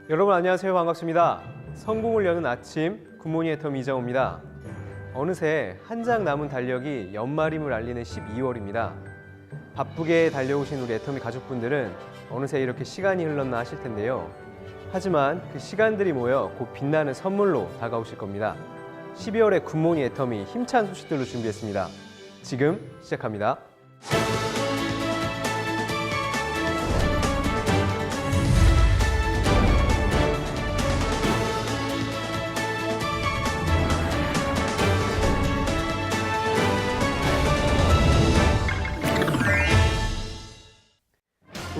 여러분 안녕하세요. 반갑습니다. 성공을 여는 아침 굿모닝 애터미 이정호입니다. 어느새 한 장 남은 달력이 연말임을 알리는 12월입니다. 바쁘게 달려오신 우리 애터미 가족분들은 어느새 이렇게 시간이 흘렀나 하실 텐데요. 하지만 그 시간들이 모여 곧 빛나는 선물로 다가오실 겁니다. 12월의 굿모닝 애터미 힘찬 소식들로 준비했습니다. 지금 시작합니다.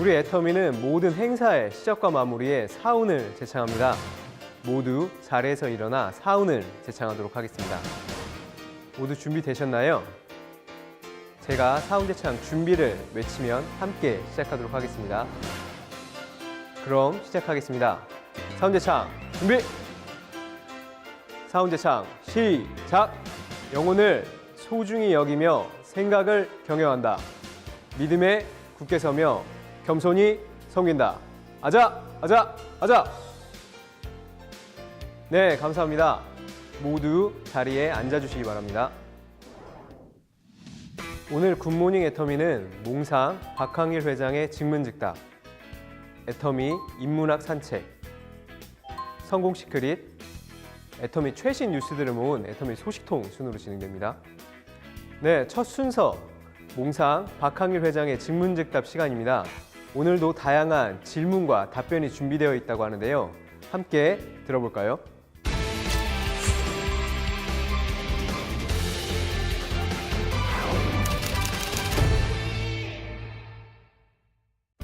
우리 애터미는 모든 행사의 시작과 마무리에 사운을 제창합니다. 모두 자리에서 일어나 사운을 제창하도록 하겠습니다. 모두 준비되셨나요? 제가 사운 제창 준비를 외치면 함께 시작하도록 하겠습니다. 그럼 시작하겠습니다. 사운 제창 준비! 사운 제창 시작! 영혼을 소중히 여기며 생각을 경영한다. 믿음에 굳게 서며 겸손히 섬긴다. 아자! 아자! 아자! 네, 감사합니다. 모두 자리에 앉아주시기 바랍니다. 오늘 굿모닝 애터미는 몽상 박항일 회장의 직문즉답, 애터미 인문학 산책, 성공 시크릿, 애터미 최신 뉴스들을 모은 애터미 소식통 순으로 진행됩니다. 네, 첫 순서 몽상 박항일 회장의 직문즉답 시간입니다. 오늘도 다양한 질문과 답변이 준비되어 있다고 하는데요. 함께 들어볼까요?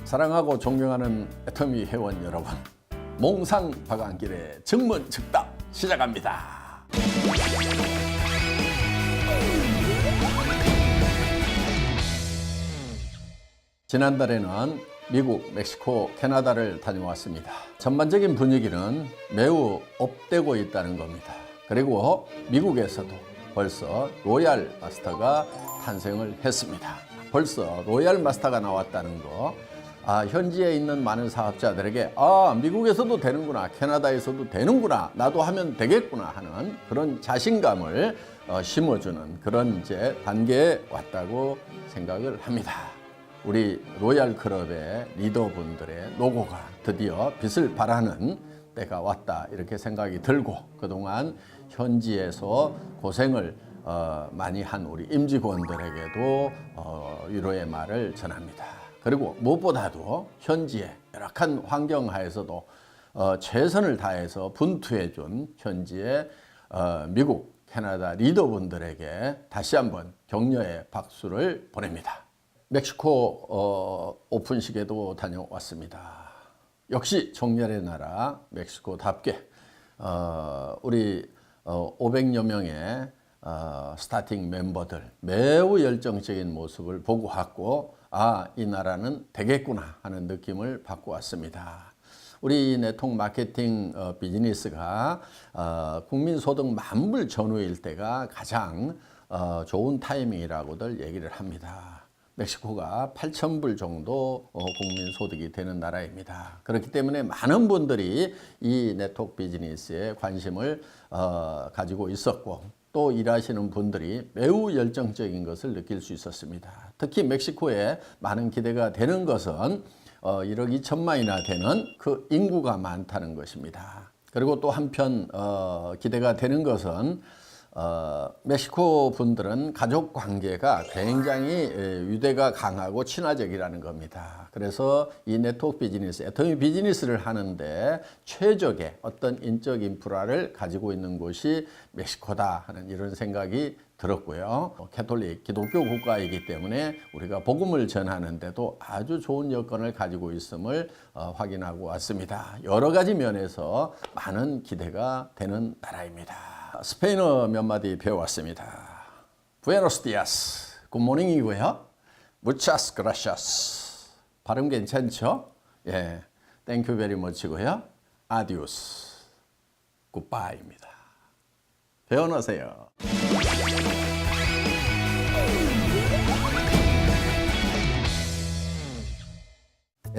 사랑하고 존경하는 애터미 회원 여러분, 몽상 박항길의 직문즉답 시작합니다. 지난달에는 미국, 멕시코, 캐나다를 다녀왔습니다. 전반적인 분위기는 매우 업되고 있다는 겁니다. 그리고 미국에서도 벌써 로얄 마스터가 탄생을 했습니다. 벌써 로얄 마스터가 나왔다는 거, 현지에 있는 많은 사업자들에게 미국에서도 되는구나, 캐나다에서도 되는구나, 나도 하면 되겠구나 하는 그런 자신감을 심어주는 그런 이제 단계에 왔다고 생각을 합니다. 우리 로얄 클럽의 리더분들의 노고가 드디어 빛을 발하는 때가 왔다, 이렇게 생각이 들고, 그동안 현지에서 고생을 많이 한 우리 임직원들에게도 위로의 말을 전합니다. 그리고 무엇보다도 현지의 열악한 환경 하에서도 최선을 다해서 분투해준 현지의 미국, 캐나다 리더분들에게 다시 한번 격려의 박수를 보냅니다. 멕시코 오픈식에도 다녀왔습니다. 역시 정열의 나라 멕시코답게 우리 500여 명의 스타팅 멤버들 매우 열정적인 모습을 보고 왔고, 이 나라는 되겠구나 하는 느낌을 받고 왔습니다. 우리 네트워크 마케팅 비즈니스가 국민소득 만불 전후일 때가 가장 좋은 타이밍이라고들 얘기를 합니다. 멕시코가 8,000불 정도 국민소득이 되는 나라입니다. 그렇기 때문에 많은 분들이 이 네트워크 비즈니스에 관심을 가지고 있었고, 또 일하시는 분들이 매우 열정적인 것을 느낄 수 있었습니다. 특히 멕시코에 많은 기대가 되는 것은 1억 2천만이나 되는 그 인구가 많다는 것입니다. 그리고 또 한편 기대가 되는 것은 멕시코 분들은 가족 관계가 굉장히 유대가 강하고 친화적이라는 겁니다. 그래서 이 네트워크 비즈니스, 애터미 비즈니스를 하는데 최적의 어떤 인적 인프라를 가지고 있는 곳이 멕시코다 하는 이런 생각이 들었고요. 캐톨릭, 기독교 국가이기 때문에 우리가 복음을 전하는데도 아주 좋은 여건을 가지고 있음을 확인하고 왔습니다. 여러 가지 면에서 많은 기대가 되는 나라입니다. 스페인어 몇 마디 배워왔습니다. Buenos días, 굿모닝이고요. Muchas gracias. 발음 괜찮죠? 예, Thank you very much고요. Adios, goodbye입니다. 배워놓으세요.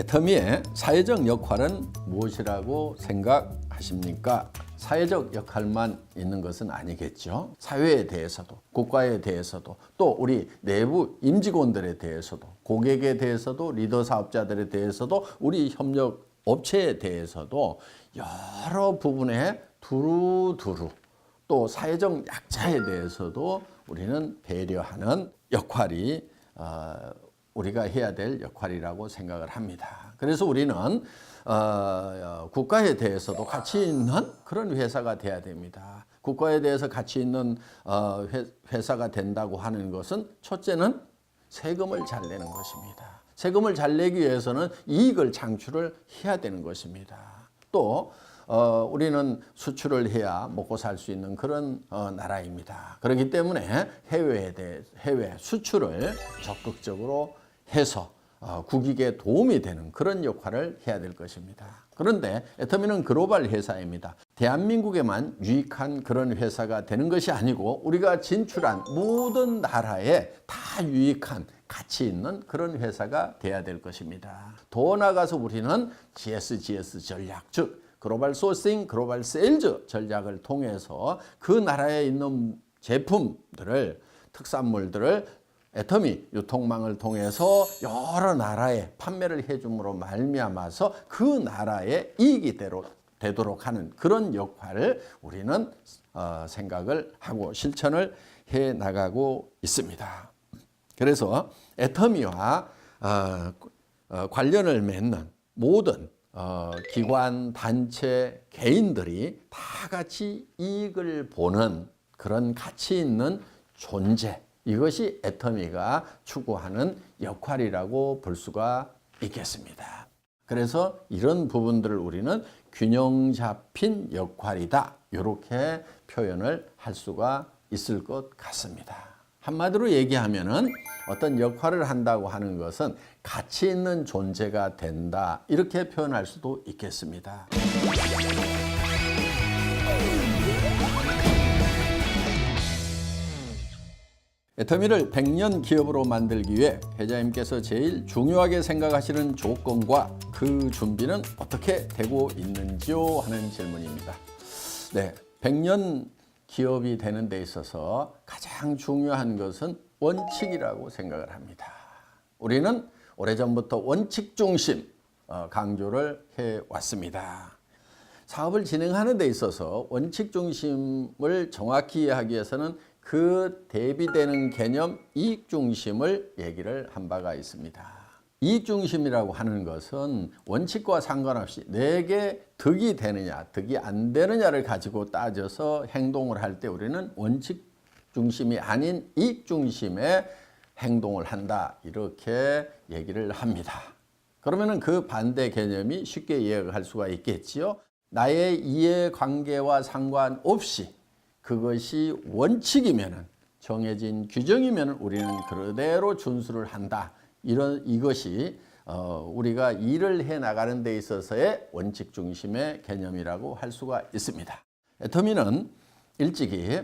애터미의 사회적 역할은 무엇이라고 생각하십니까? 사회적 역할만 있는 것은 아니겠죠. 사회에 대해서도, 국가에 대해서도, 또 우리 내부 임직원들에 대해서도, 고객에 대해서도, 리더 사업자들에 대해서도, 우리 협력 업체에 대해서도 여러 부분에 두루두루 또 사회적 약자에 대해서도 우리는 배려하는 역할이 우리가 해야 될 역할이라고 생각을 합니다. 그래서 우리는 국가에 대해서도 가치 있는 그런 회사가 돼야 됩니다. 국가에 대해서 가치 있는 회사가 된다고 하는 것은 첫째는 세금을 잘 내는 것입니다. 세금을 잘 내기 위해서는 이익을 창출을 해야 되는 것입니다. 또 우리는 수출을 해야 먹고 살 수 있는 그런 나라입니다. 그렇기 때문에 해외 수출을 적극적으로 해서 국익에 도움이 되는 그런 역할을 해야 될 것입니다. 그런데 애터미는 글로벌 회사입니다. 대한민국에만 유익한 그런 회사가 되는 것이 아니고 우리가 진출한 모든 나라에 다 유익한 가치 있는 그런 회사가 돼야 될 것입니다. 더 나아가서 우리는 GSGS 전략, 즉 글로벌 소싱, 글로벌 세일즈 전략을 통해서 그 나라에 있는 제품들을, 특산물들을 애터미 유통망을 통해서 여러 나라에 판매를 해줌으로 말미암아서 그 나라의 이익이 되도록 하는 그런 역할을 우리는 생각을 하고 실천을 해 나가고 있습니다. 그래서 애터미와 관련을 맺는 모든 기관, 단체, 개인들이 다 같이 이익을 보는 그런 가치 있는 존재, 이것이 애터미가 추구하는 역할이라고 볼 수가 있겠습니다. 그래서 이런 부분들을 우리는 균형 잡힌 역할이다, 이렇게 표현을 할 수가 있을 것 같습니다. 한마디로 얘기하면은 어떤 역할을 한다고 하는 것은 가치 있는 존재가 된다, 이렇게 표현할 수도 있겠습니다. 애터미를 100년 기업으로 만들기 위해 회장님께서 제일 중요하게 생각하시는 조건과 그 준비는 어떻게 되고 있는지요? 하는 질문입니다. 네, 100년 기업이 되는 데 있어서 가장 중요한 것은 원칙이라고 생각을 합니다. 우리는 오래전부터 원칙 중심 강조를 해왔습니다. 사업을 진행하는 데 있어서 원칙 중심을 정확히 이해하기 위해서는 그 대비되는 개념 이익 중심을 얘기를 한 바가 있습니다. 이익 중심이라고 하는 것은 원칙과 상관없이 내게 득이 되느냐, 득이 안 되느냐를 가지고 따져서 행동을 할 때 우리는 원칙 중심이 아닌 이익 중심의 행동을 한다, 이렇게 얘기를 합니다. 그러면은 그 반대 개념이 쉽게 이해할 수가 있겠지요. 나의 이해관계와 상관없이 그것이 원칙이면은, 정해진 규정이면은 우리는 그대로 준수를 한다. 이것이 우리가 일을 해 나가는 데 있어서의 원칙 중심의 개념이라고 할 수가 있습니다. 애터미는 일찍이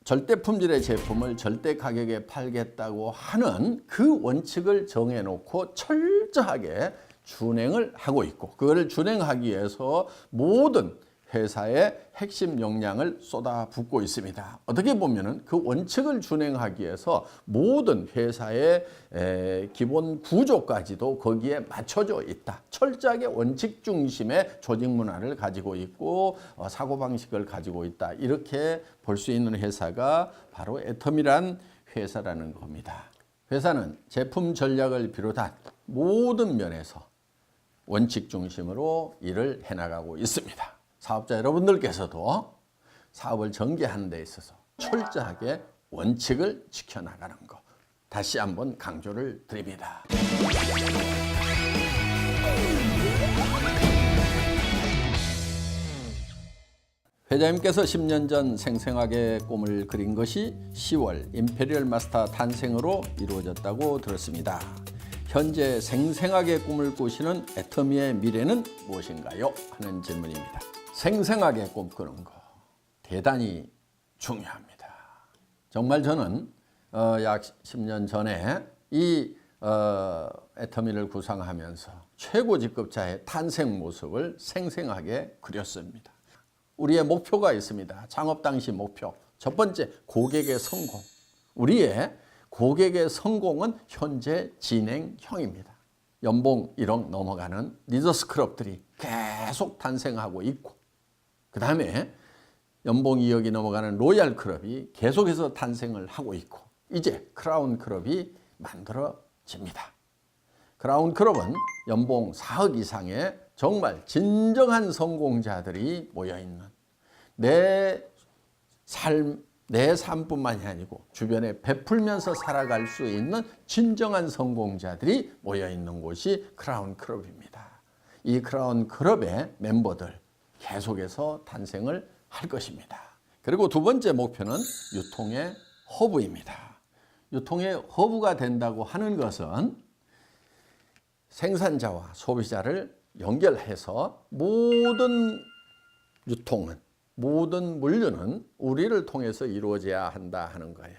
절대 품질의 제품을 절대 가격에 팔겠다고 하는 그 원칙을 정해놓고 철저하게 준행을 하고 있고, 그걸 준행하기 위해서 모든 회사의 핵심 역량을 쏟아붓고 있습니다. 어떻게 보면은 그 원칙을 준행하기 위해서 모든 회사의 기본 구조까지도 거기에 맞춰져 있다. 철저하게 원칙 중심의 조직 문화를 가지고 있고 사고방식을 가지고 있다. 이렇게 볼 수 있는 회사가 바로 애터미란 회사라는 겁니다. 회사는 제품 전략을 비롯한 모든 면에서 원칙 중심으로 일을 해나가고 있습니다. 사업자 여러분들께서도 사업을 전개하는 데 있어서 철저하게 원칙을 지켜나가는 것, 다시 한번 강조를 드립니다. 회장님께서 10년 전 생생하게 꿈을 그린 것이 10월 임페리얼 마스터 탄생으로 이루어졌다고 들었습니다. 현재 생생하게 꿈을 꾸시는 애터미의 미래는 무엇인가요? 하는 질문입니다. 생생하게 꿈꾸는 거 대단히 중요합니다. 정말 저는 약 10년 전에 이 애터미를 구상하면서 최고 직급자의 탄생 모습을 생생하게 그렸습니다. 우리의 목표가 있습니다. 창업 당시 목표. 첫 번째, 고객의 성공. 우리의 고객의 성공은 현재 진행형입니다. 연봉 1억 넘어가는 리더스 클럽들이 계속 탄생하고 있고, 그 다음에 연봉 2억이 넘어가는 로얄 클럽이 계속해서 탄생을 하고 있고, 이제 크라운 클럽이 만들어집니다. 크라운 클럽은 연봉 4억 이상의 정말 진정한 성공자들이 모여있는 내 삶뿐만이 아니고 주변에 베풀면서 살아갈 수 있는 진정한 성공자들이 모여있는 곳이 크라운 클럽입니다. 이 크라운 클럽의 멤버들 계속해서 탄생을 할 것입니다. 그리고 두 번째 목표는 유통의 허브입니다. 유통의 허브가 된다고 하는 것은 생산자와 소비자를 연결해서 모든 유통은, 모든 물류는 우리를 통해서 이루어져야 한다 하는 거예요.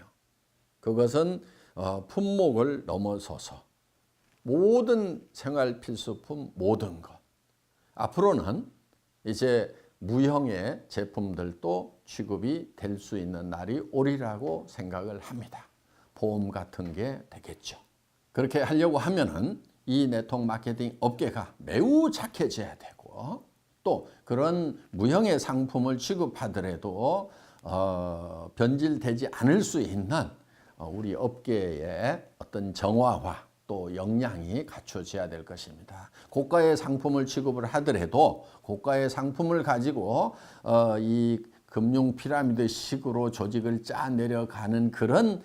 그것은 품목을 넘어서서 모든 생활 필수품 모든 것. 앞으로는 이제 무형의 제품들도 취급이 될 수 있는 날이 오리라고 생각을 합니다. 보험 같은 게 되겠죠. 그렇게 하려고 하면은 이 네트워크 마케팅 업계가 매우 착해져야 되고, 또 그런 무형의 상품을 취급하더라도 변질되지 않을 수 있는 우리 업계의 어떤 정화와 또 역량이 갖춰져야 될 것입니다. 고가의 상품을 취급을 하더라도 고가의 상품을 가지고 이 금융 피라미드 식으로 조직을 짜 내려가는 그런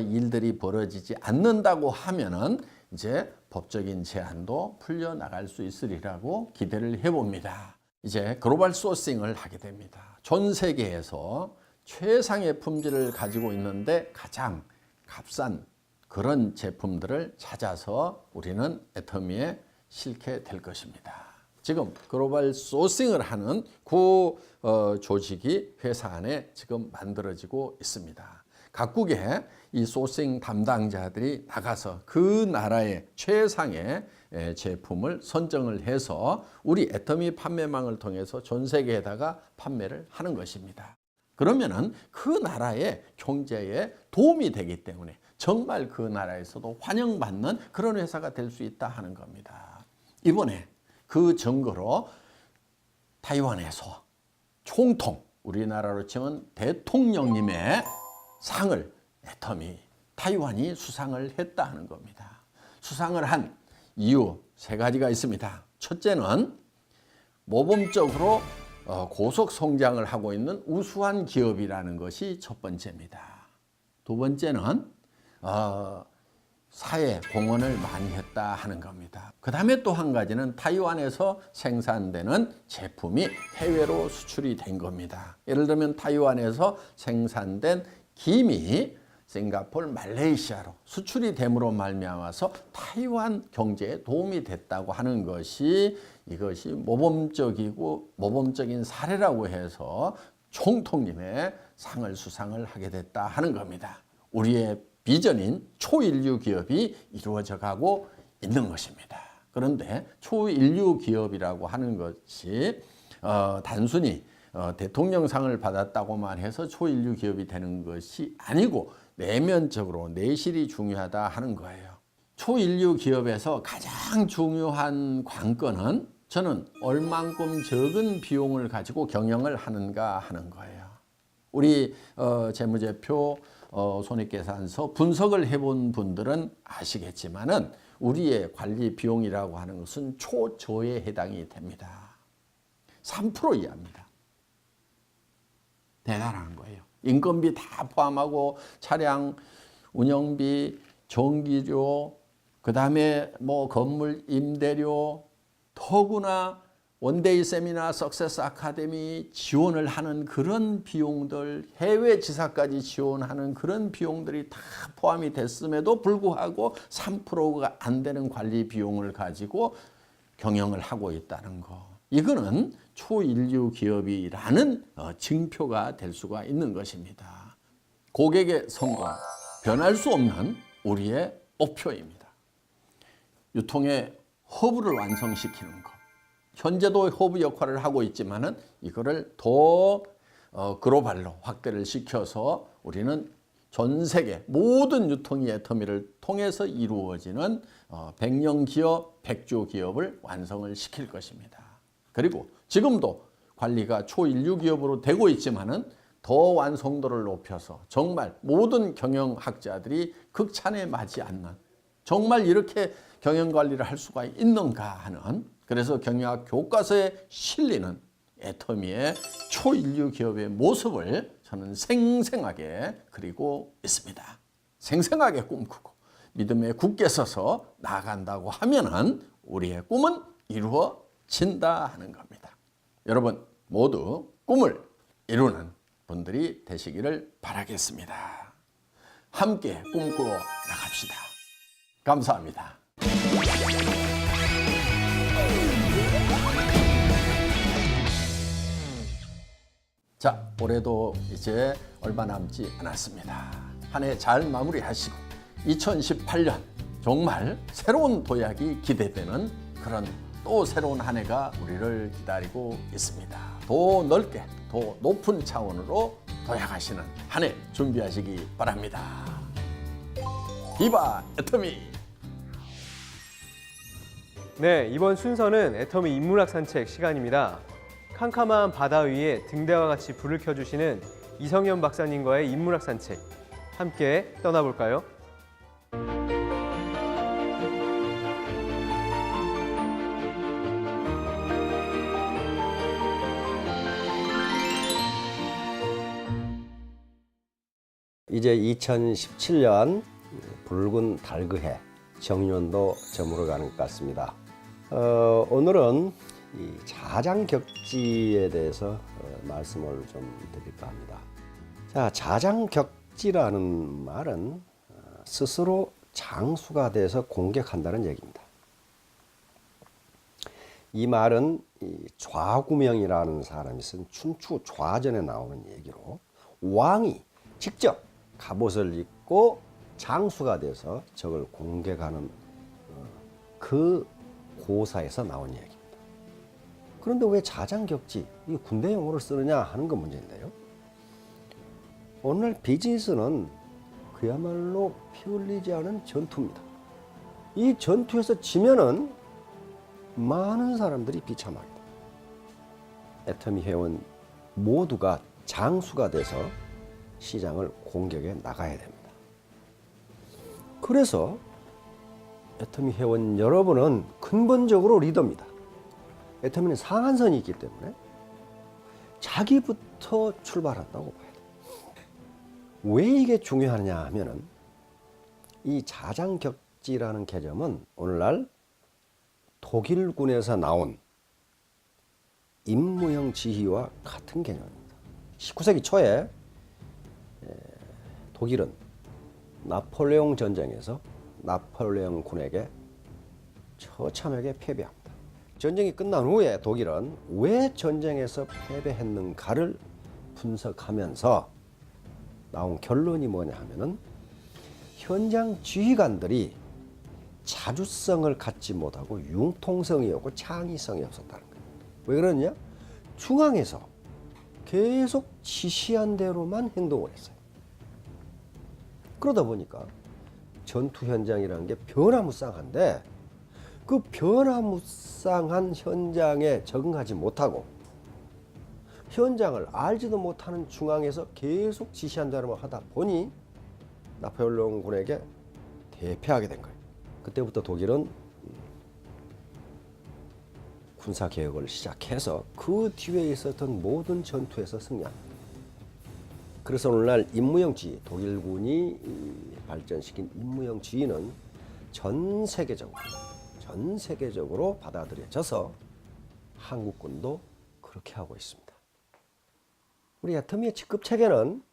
일들이 벌어지지 않는다고 하면은 이제 법적인 제한도 풀려나갈 수 있으리라고 기대를 해봅니다. 이제 글로벌 소싱을 하게 됩니다. 전 세계에서 최상의 품질을 가지고 있는데 가장 값싼 그런 제품들을 찾아서 우리는 애터미에 실게 될 것입니다. 지금 글로벌 소싱을 하는 그 조직이 회사 안에 지금 만들어지고 있습니다. 각국의 이 소싱 담당자들이 나가서 그 나라의 최상의 제품을 선정을 해서 우리 애터미 판매망을 통해서 전 세계에다가 판매를 하는 것입니다. 그러면은 그 나라의 경제에 도움이 되기 때문에 정말 그 나라에서도 환영받는 그런 회사가 될 수 있다 하는 겁니다. 이번에 그 증거로 타이완에서 총통, 우리나라로 치면 대통령님의 상을 애터미 타이완이 수상을 했다 하는 겁니다. 수상을 한 이유 세 가지가 있습니다. 첫째는 모범적으로 고속 성장을 하고 있는 우수한 기업이라는 것이 첫 번째입니다. 두 번째는 사회 공헌을 많이 했다 하는 겁니다. 그 다음에 또 한 가지는 타이완에서 생산되는 제품이 해외로 수출이 된 겁니다. 예를 들면 타이완에서 생산된 김이 싱가포르, 말레이시아로 수출이 됨으로 말미암아서 타이완 경제에 도움이 됐다고 하는 것이 이것이 모범적인 사례라고 해서 총통님의 상을 수상을 하게 됐다 하는 겁니다. 우리의 비전인 초인류 기업이 이루어져 가고 있는 것입니다. 그런데 초인류 기업이라고 하는 것이 단순히 대통령상을 받았다고만 해서 초인류 기업이 되는 것이 아니고 내면적으로 내실이 중요하다 하는 거예요. 초인류 기업에서 가장 중요한 관건은 저는 얼만큼 적은 비용을 가지고 경영을 하는가 하는 거예요. 우리 재무제표 손익계산서 분석을 해본 분들은 아시겠지만은 우리의 관리 비용이라고 하는 것은 초저에 해당이 됩니다. 3% 이하입니다. 대단한 거예요. 인건비 다 포함하고 차량 운영비, 전기료, 그 다음에 뭐 건물 임대료, 더구나 원데이 세미나, 석세스 아카데미 지원을 하는 그런 비용들, 해외 지사까지 지원하는 그런 비용들이 다 포함이 됐음에도 불구하고 3%가 안 되는 관리 비용을 가지고 경영을 하고 있다는 거. 이거는 초인류 기업이라는 증표가 될 수가 있는 것입니다. 고객의 성공, 변할 수 없는 우리의 목표입니다. 유통의 허브를 완성시키는 것. 현재도 허브 역할을 하고 있지만은 이거를 더 글로벌로 확대를 시켜서 우리는 전 세계 모든 유통이 애터미를 통해서 이루어지는 100년 기업, 100조 기업을 완성을 시킬 것입니다. 그리고 지금도 관리가 초인류 기업으로 되고 있지만은 더 완성도를 높여서 정말 모든 경영학자들이 극찬에 맞지 않는 정말 이렇게 경영관리를 할 수가 있는가 하는 그래서 경영학 교과서에 실리는 애터미의 초인류 기업의 모습을 저는 생생하게 그리고 있습니다. 생생하게 꿈꾸고 믿음에 굳게 서서 나아간다고 하면은 우리의 꿈은 이루어진다 하는 겁니다. 여러분 모두 꿈을 이루는 분들이 되시기를 바라겠습니다. 함께 꿈꾸어 나갑시다. 감사합니다. 자, 올해도 이제 얼마 남지 않았습니다. 한 해 잘 마무리하시고 2018년 정말 새로운 도약이 기대되는 그런 또 새로운 한 해가 우리를 기다리고 있습니다. 더 넓게, 더 높은 차원으로 도약하시는 한 해 준비하시기 바랍니다. 비바 애터미! 네, 이번 순서는 애터미 인문학 산책 시간입니다. 캄캄한 바다 위에 등대와 같이 불을 켜주시는 이성현 박사님과의 인문학 산책 함께 떠나볼까요? 이제 2017년 붉은 달그해 정년도 저물어가는 것 같습니다. 오늘은 이 자장격지에 대해서 말씀을 좀 드릴까 합니다. 자, 자장격지라는 말은 스스로 장수가 돼서 공격한다는 얘기입니다. 이 말은 이 좌구명이라는 사람이 쓴 춘추 좌전에 나오는 얘기로 왕이 직접 갑옷을 입고 장수가 돼서 적을 공격하는 그 고사에서 나온 얘기입니다. 그런데 왜 자장격지, 이 군대 용어를 쓰느냐 하는 건 문제인데요. 오늘날 비즈니스는 그야말로 피 흘리지 않은 전투입니다. 이 전투에서 지면은 많은 사람들이 비참합니다. 애터미 회원 모두가 장수가 돼서 시장을 공격해 나가야 됩니다. 그래서 애터미 회원 여러분은 근본적으로 리더입니다. 애터미는 상한선이 있기 때문에 자기부터 출발한다고 봐야 돼요. 왜 이게 중요하냐 하면은 이 자장격지라는 개념은 오늘날 독일군에서 나온 임무형 지휘와 같은 개념입니다. 19세기 초에 독일은 나폴레옹 전쟁에서 나폴레옹 군에게 처참하게 패배합니다. 전쟁이 끝난 후에 독일은 왜 전쟁에서 패배했는가를 분석하면서 나온 결론이 뭐냐 하면은 현장 지휘관들이 자주성을 갖지 못하고 융통성이 없고 창의성이 없었다는 거예요. 왜 그러냐? 중앙에서 계속 지시한 대로만 행동을 했어요. 그러다 보니까 전투 현장이라는 게 변화무쌍한데 그 변화무쌍한 현장에 적응하지 못하고 현장을 알지도 못하는 중앙에서 계속 지시한 대로만 하다 보니 나폴레옹 군에게 대패하게 된 거예요. 그때부터 독일은 군사개혁을 시작해서 그 뒤에 있었던 모든 전투에서 승리합니다. 그래서 오늘날 임무형 지휘, 독일군이 발전시킨 임무형 지휘는 전 세계적으로 받아들여져서 한국군도 그렇게 하고 있습니다. 우리 애터미의 직급체계는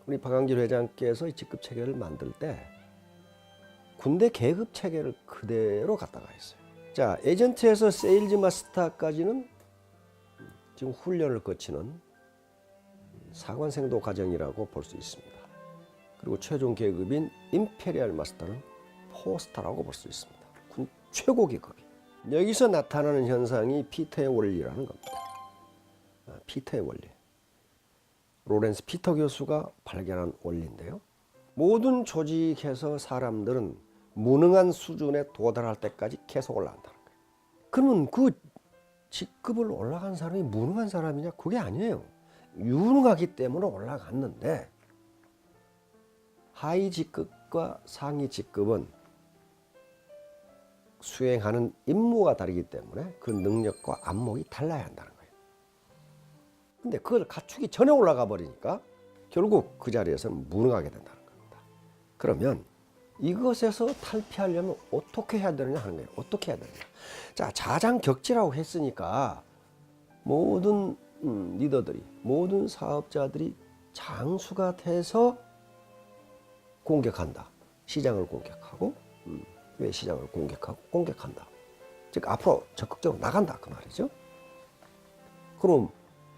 우리 박광길 회장께서 이 직급체계를 만들 때 군대 계급체계를 그대로 갖다가 했어요. 자, 에이전트에서 세일즈 마스터까지는 지금 훈련을 거치는 사관생도 과정이라고 볼 수 있습니다. 그리고 최종 계급인 임페리얼 마스터는 포스터라고 볼 수 있습니다. 최고기 거기. 여기서 나타나는 현상이 피터의 원리라는 겁니다. 피터의 원리. 로렌스 피터 교수가 발견한 원리인데요. 모든 조직에서 사람들은 무능한 수준에 도달할 때까지 계속 올라간다는 거예요. 그러면 그 직급을 올라간 사람이 무능한 사람이냐? 그게 아니에요. 유능하기 때문에 올라갔는데 하위 직급과 상위 직급은 수행하는 임무가 다르기 때문에 그 능력과 안목이 달라야 한다는 거예요. 근데 그걸 갖추기 전에 올라가 버리니까 결국 그 자리에서 무능하게 된다는 겁니다. 그러면 이것에서 탈피하려면 어떻게 해야 되느냐 하는 거예요. 어떻게 해야 되느냐. 자, 자장격지라고 했으니까 모든 리더들이, 모든 사업자들이 장수가 돼서 공격한다. 시장을 공격하고, 왜 시장을 공격하고 공격한다. 즉 앞으로 적극적으로 나간다 그 말이죠. 그럼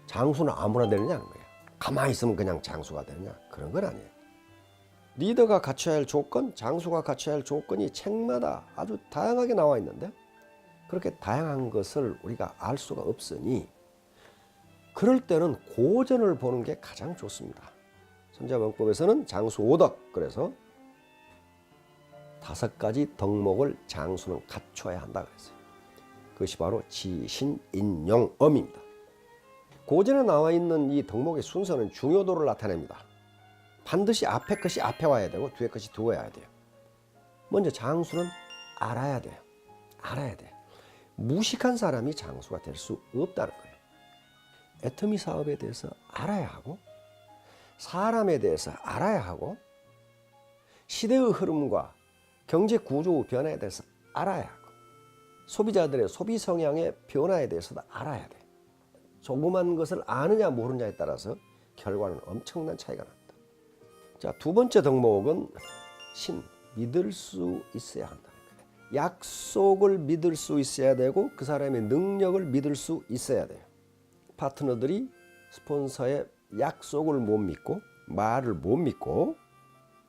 장수는 아무나 되느냐는 거예요. 가만히 있으면 그냥 장수가 되느냐? 그런 건 아니에요. 리더가 갖춰야 할 조건, 장수가 갖춰야 할 조건이 책마다 아주 다양하게 나와 있는데 그렇게 다양한 것을 우리가 알 수가 없으니 그럴 때는 고전을 보는 게 가장 좋습니다. 선자병법에서는 장수 5덕, 그래서 5가지 덕목을 장수는 갖춰야 한다 그랬어요. 그것이 바로 지신인용엄입니다. 고전에 나와 있는 이 덕목의 순서는 중요도를 나타냅니다. 반드시 앞에 것이 앞에 와야 되고 뒤에 것이 뒤에 와야 돼요. 먼저 장수는 알아야 돼요. 알아야 돼. 무식한 사람이 장수가 될 수 없다는 거예요. 애터미 사업에 대해서 알아야 하고 사람에 대해서 알아야 하고 시대의 흐름과 경제 구조 변화에 대해서 알아야 하고 소비자들의 소비 성향의 변화에 대해서도 알아야 돼. 조그만 것을 아느냐 모르느냐에 따라서 결과는 엄청난 차이가 납니다. 자, 두 번째 덕목은 믿을 수 있어야 한다는 거예요. 약속을 믿을 수 있어야 되고 그 사람의 능력을 믿을 수 있어야 돼요. 파트너들이 스폰서의 약속을 못 믿고 말을 못 믿고